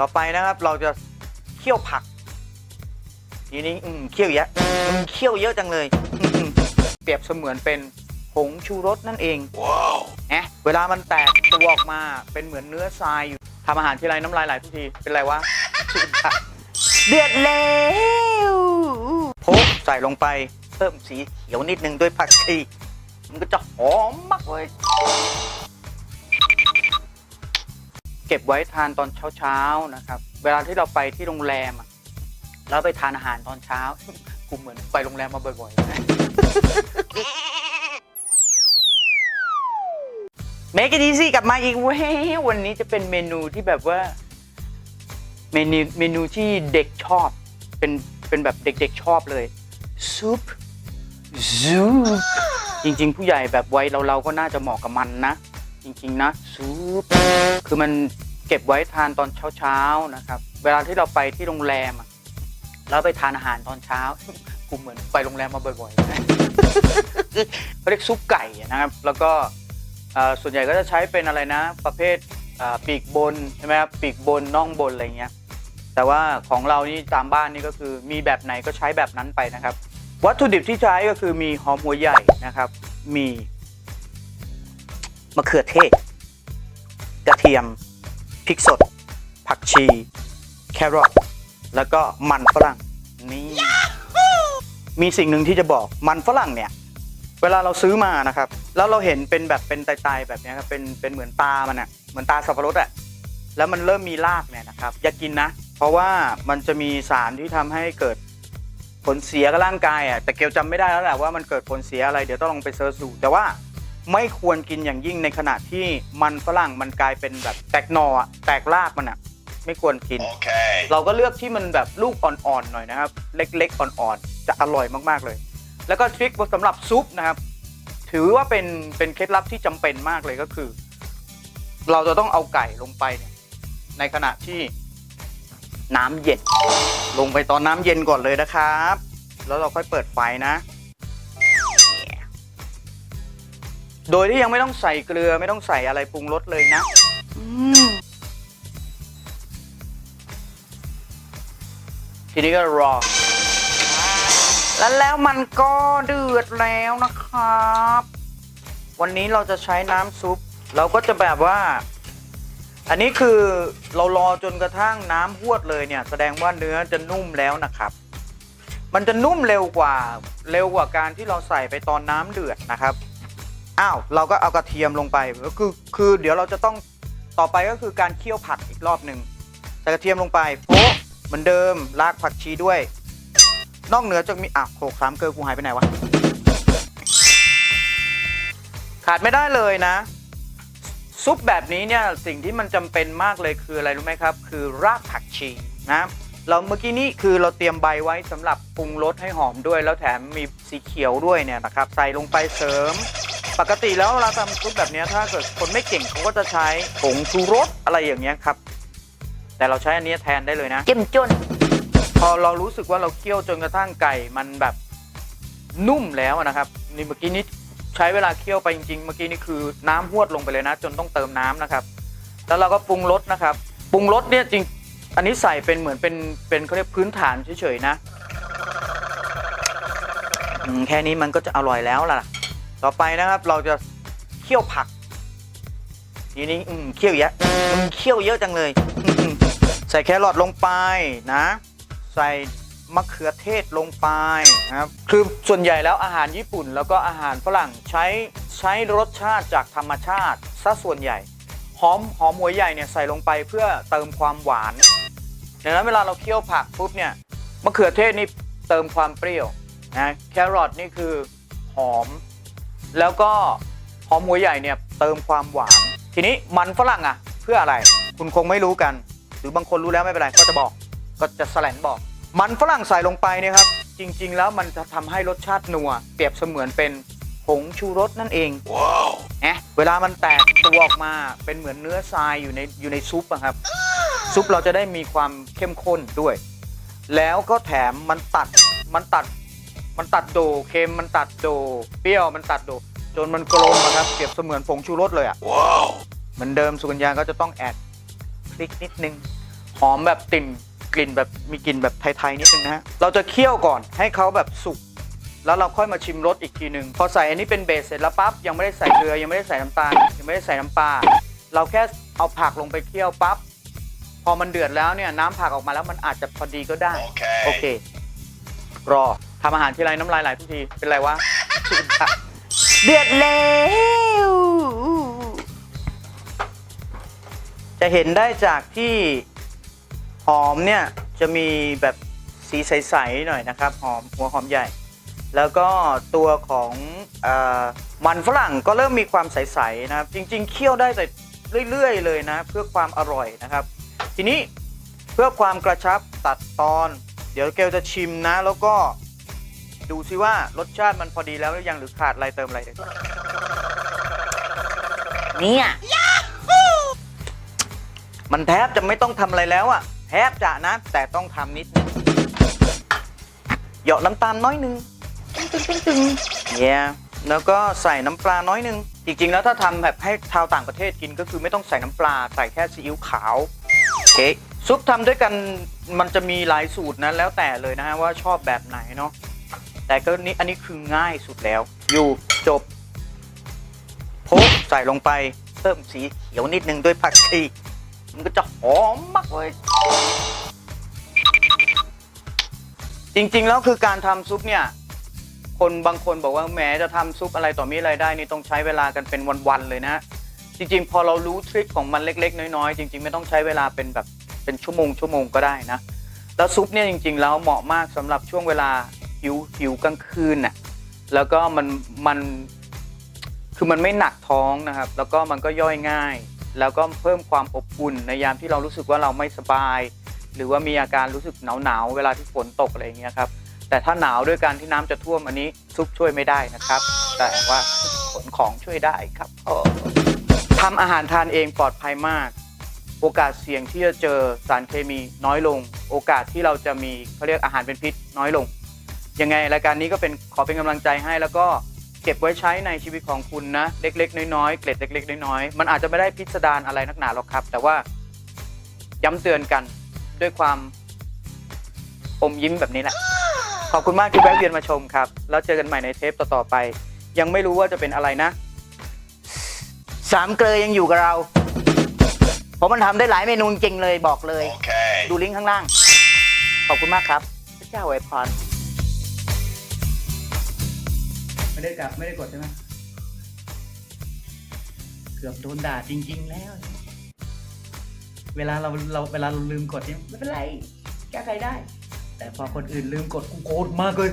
ต่อไปนะครับเราจะเคี่ยวผักทีนี้เคี่ยวเยอะเคี่ยวเยอะจังเลยเปรียบเสมือนเป็นผงชูรสนั่นเองว้าวเวลามันแตกตัวออกมาเป็นเหมือนเนื้อทรายอยู่ทำอาหารทีไรน้ำลายไหลทุกทีเป็นไรวะเดือดแล้วโพกใส่ลงไปเพิ่มสีเขียวนิดนึงด้วยผักชีมันก็จะหอมมากเลยเก็บไว้ทานตอนเช้าๆนะครับเวลาที่เราไปที่โรงแรมแล้วไปทานอาหารตอนเช้ากูเหมือนไปโรงแรมมาบ่อยๆนะเมกดีซี่กลับมาอีกเว้ยวันนี้จะเป็นเมนูที่แบบว่าเมนูที่เด็กชอบเป็นแบบเด็กๆชอบเลยซุปจริงๆผู้ใหญ่แบบวัยเราก็น่าจะเหมาะกับมันนะจริงๆนะซุปคือมันเก็บไว้ทานตอนเช้าๆนะครับเวลาที่เราไปที่โรงแรมแล้วไปทานอาหารตอนเช้ากูเหมือนไปโรงแรมมาบ่อยๆนะเขาเรียกซุปไก่นะครับแล้วก็ส่วนใหญ่ก็จะใช้เป็นอะไรนะประเภทปีกบนใช่ไหมครับปีกบนน่องบนอะไรเงี้ยแต่ว่าของเรานี่ตามบ้านนี่ก็คือมีแบบไหนก็ใช้แบบนั้นไปนะครับวัตถุดิบที่ใช้ก็คือมีหอมหัวใหญ่นะครับมีมะเขือเทศกระเทียมพริกสดผักชีแครอทแล้วก็มันฝรั่งนี่มีสิ่งหนึ่งที่จะบอกมันฝรั่งเนี่ยเวลาเราซื้อมานะครับแล้วเราเห็นเป็นแบบเป็นตายๆแบบนี้ครับเป็นเหมือนตามันอะเหมือนตาสับปะรดอะแล้วมันเริ่มมีรากเนี่ยนะครับอย่ากินนะเพราะว่ามันจะมีสารที่ทำให้เกิดผลเสียกับร่างกายอะแต่เกลจำไม่ได้แล้วแหละว่ามันเกิดผลเสียอะไรเดี๋ยวต้องลองไปเสิร์ชดูแต่ว่าไม่ควรกินอย่างยิ่งในขณะที่มันฝรั่งมันกลายเป็นแบบแตกหน่อแตกรากมันอะไม่ควรกิน okay. เราก็เลือกที่มันแบบลูกอ่อนๆหน่อยนะครับเล็กๆอ่อนๆจะอร่อยมากๆเลยแล้วก็ทริคสำหรับซุปนะครับถือว่าเป็นเคล็ดลับที่จำเป็นมากเลยก็คือเราจะต้องเอาไก่ลงไปเนี่ยในขณะที่น้ำเย็นลงไปตอนน้ำเย็นก่อนเลยนะครับแล้วเราค่อยเปิดไฟนะโดยที่ยังไม่ต้องใส่เกลือไม่ต้องใส่อะไรปรุงรสเลยนะทีนี้ก็รอแล้วมันก็เดือดแล้วนะครับวันนี้เราจะใช้น้ำซุปเราก็จะแบบว่าอันนี้คือเรารอจนกระทั่งน้ำหวดเลยเนี่ยแสดงว่าเนื้อจะนุ่มแล้วนะครับมันจะนุ่มเร็วกว่าการที่เราใส่ไปตอนน้ำเดือดนะครับเราก็เอากระเทียมลงไปก็คือเดี๋ยวเราจะต้องต่อไปก็คือการเคี่ยวผักอีกรอบหนึ่งใส่กระเทียมลงไปโป๊ะเหมือนเดิมรากผักชีด้วยนอกเหนือจากมีโขลก3เกลือกูหายไปไหนวะขาดไม่ได้เลยนะซุปแบบนี้เนี่ยสิ่งที่มันจำเป็นมากเลยคืออะไรรู้ไหมครับคือรากผักชีนะเราเมื่อกี้นี้คือเราเตรียมใบไว้สำหรับปรุงรสให้หอมด้วยแล้วแถมมีสีเขียวด้วยเนี่ยนะครับใส่ลงไปเสริมปกติแล้วเราทำซุปแบบนี้ถ้าเกิดคนไม่เก่งเขาก็จะใช้ผงชูรสอะไรอย่างเงี้ยครับแต่เราใช้อันนี้แทนได้เลยนะเจ้มจนพอเรารู้สึกว่าเราเคี่ยวจนกระทั่งไก่มันแบบนุ่มแล้วนะครับนี่เมื่อกี้นี้ใช้เวลาเคี่ยวไปจริงๆเมื่อกี้นี่คือน้ำหวดลงไปเลยนะจนต้องเติมน้ำนะครับแล้วเราก็ปรุงรสนะครับปรุงรสเนี่ยจริงอันนี้ใส่เป็นเหมือนเป็นเขาเรียกพื้นฐานเฉยๆนะแค่นี้มันก็จะอร่อยแล้วล่ะต่อไปนะครับเราจะเคี่ยวผักทีนี้เคี่ยวเยอะเคี่ยวเยอะจังเลยใส่แครอทลงไปนะใส่มะเขือเทศลงไปนะครับคือส่วนใหญ่แล้วอาหารญี่ปุ่นแล้วก็อาหารฝรั่งใช้รสชาติจากธรรมชาติซะส่วนใหญ่หอมหัวใหญ่เนี่ยใส่ลงไปเพื่อเติมความหวานดังนั้นเวลาเราเคี่ยวผักปุ๊บเนี่ยมะเขือเทศนี่เติมความเปรี้ยวนะแครอทนี่คือหอมแล้วก็หอมหัวใหญ่เนี่ยเติมความหวานทีนี้มันฝรั่งเพื่ออะไรคุณคงไม่รู้กันหรือบางคนรู้แล้วไม่เป็นไรก็จะแสลนบอกมันฝรั่งใส่ลงไปเนี่ยครับจริงๆแล้วมันจะทำให้รสชาตินัวเปรียบเสมือนเป็นผงชูรสนั่นเองว้าวเวลามันแตกตัวออกมาเป็นเหมือนเนื้อทรายอยู่ในซุปครับซุปเราจะได้มีความเข้มข้นด้วยแล้วก็แถมมันตัดโดเค็มมันตัดโดเปรี้ยวมันตัดโดจนมันกลมครับเปรียบเสมือนผงชูรสเลยว้าวเหมือนเดิมสุกัญญาก็จะต้องแอดพริกนิดนึงห หอมแบบกลิ่นแบบมีกลิ่นแบบไทยๆนิดนึงนะฮะเราจะเคี่ยวก่อนให้เขาแบบสุกแล้วเราค่อยมาชิมรสอีกทีหนึ่งพอใส่อันนี้เป็นเบสเสร็จแล้วปั๊บยังไม่ได้ใส่เกลือยังไม่ได้ใส่น้ำตาลยังไม่ได้ใส่น้ำปลาเราแค่เอาผักลงไปเคี่ยวปั๊บพอมันเดือดแล้วเนี่ยน้ำผักออกมาแล้วมันอาจจะพอดีก็ได้โอเครอทำอาหารทีไรน้ำลายไหลทุกทีเป็นไรวะ เดือดแล้วจะเห็นได้จากที่หอมเนี่ยจะมีแบบสีใสๆหน่อยนะครับหอมหัวหอมใหญ่แล้วก็ตัวของมันฝรั่งก็เริ่มมีความใสๆนะครับจริงๆเคี่ยวได้แต่เรื่อยๆเลยนะเพื่อความอร่อยนะครับทีนี้เพื่อความกระชับตัดตอนเดี๋ยวเกลจะชิมนะแล้วก็ดูซิว่ารสชาติมันพอดีแล้วหรือยังหรือขาดอะไรเติมอะไรเนี่ยมันแทบจะไม่ต้องทำอะไรแล้วอะแทบจะนะแต่ต้องทำนิดนึงเหยาะน้ำตาลน้อยนึงตึงเนี่ยแล้วก็ใส่น้ำปลาน้อยนึงจริงๆแล้วถ้าทำแบบให้ชาวต่างประเทศกินก็คือไม่ต้องใส่น้ำปลาใส่แค่ซีอิ๊วขาวโอเคซุปทำด้วยกันมันจะมีหลายสูตรนะแล้วแต่เลยนะฮะว่าชอบแบบไหนเนาะแต่ก็นี้อันนี้คือง่ายสุดแล้วอยู่จบโพกใส่ลงไปเพิ่มสีเขียวนิดนึงด้วยผักชีมันก็จะหอมมากเลยจริงๆแล้วคือการทำซุปเนี่ยคนบางคนบอกว่าแหมจะทำซุปอะไรต่อมีอะไรได้นี่ต้องใช้เวลากันเป็นวันๆเลยนะจริงๆพอเรารู้ทริคของมันเล็กๆน้อยๆจริงๆไม่ต้องใช้เวลาเป็นแบบเป็นชั่วโมงก็ได้นะแล้วซุปเนี่ยจริงๆแล้วเหมาะมากสำหรับช่วงเวลาหิวกลางคืนน่ะแล้วก็มันคือมันไม่หนักท้องนะครับแล้วก็มันก็ย่อยง่ายแล้วก็เพิ่มความอบอุ่นในยามที่เรารู้สึกว่าเราไม่สบายหรือว่ามีอาการรู้สึกหนาวเวลาที่ฝนตกอะไรอย่างเงี้ยครับแต่ถ้าหนาวด้วยการที่น้ำจะท่วมอันนี้ซุปช่วยไม่ได้นะครับแต่ว่าขนของช่วยได้ครับทำอาหารทานเองปลอดภัยมากโอกาสเสี่ยงที่จะเจอสารเคมีน้อยลงโอกาสที่เราจะมีเขาเรียกอาหารเป็นพิษน้อยลงยังไงรายการนี้ก็ขอเป็นกำลังใจให้แล้วก็เก็บไว้ใช้ในชีวิตของคุณนะเล็กๆน้อยๆเกล็ดเล็กๆน้อยๆมันอาจจะไม่ได้พิสดารอะไรนักหนาหรอกครับแต่ว่าย้ำเตือนกันด้วยความอมยิ้มแบบนี้แหละขอบคุณมากที่แวะเวียนมาชมครับแล้วเจอกันใหม่ในเทปต่อๆไปยังไม่รู้ว่าจะเป็นอะไรนะสามเกลอยังอยู่กับเราเพราะมันทำได้หลายเมนูจริงเลยบอกเลย ดูลิงก์ข้างล่างขอบคุณมากครับพระเจ้าอวยพรไม่ได้กดใช่ไหมเกือบโดนด่าจริงๆแล้วเวลาเราลืมกดเนี่ยไม่เป็นไรแก้ไขได้แต่พอคนอื่นลืมกดกูโกรธมากเลย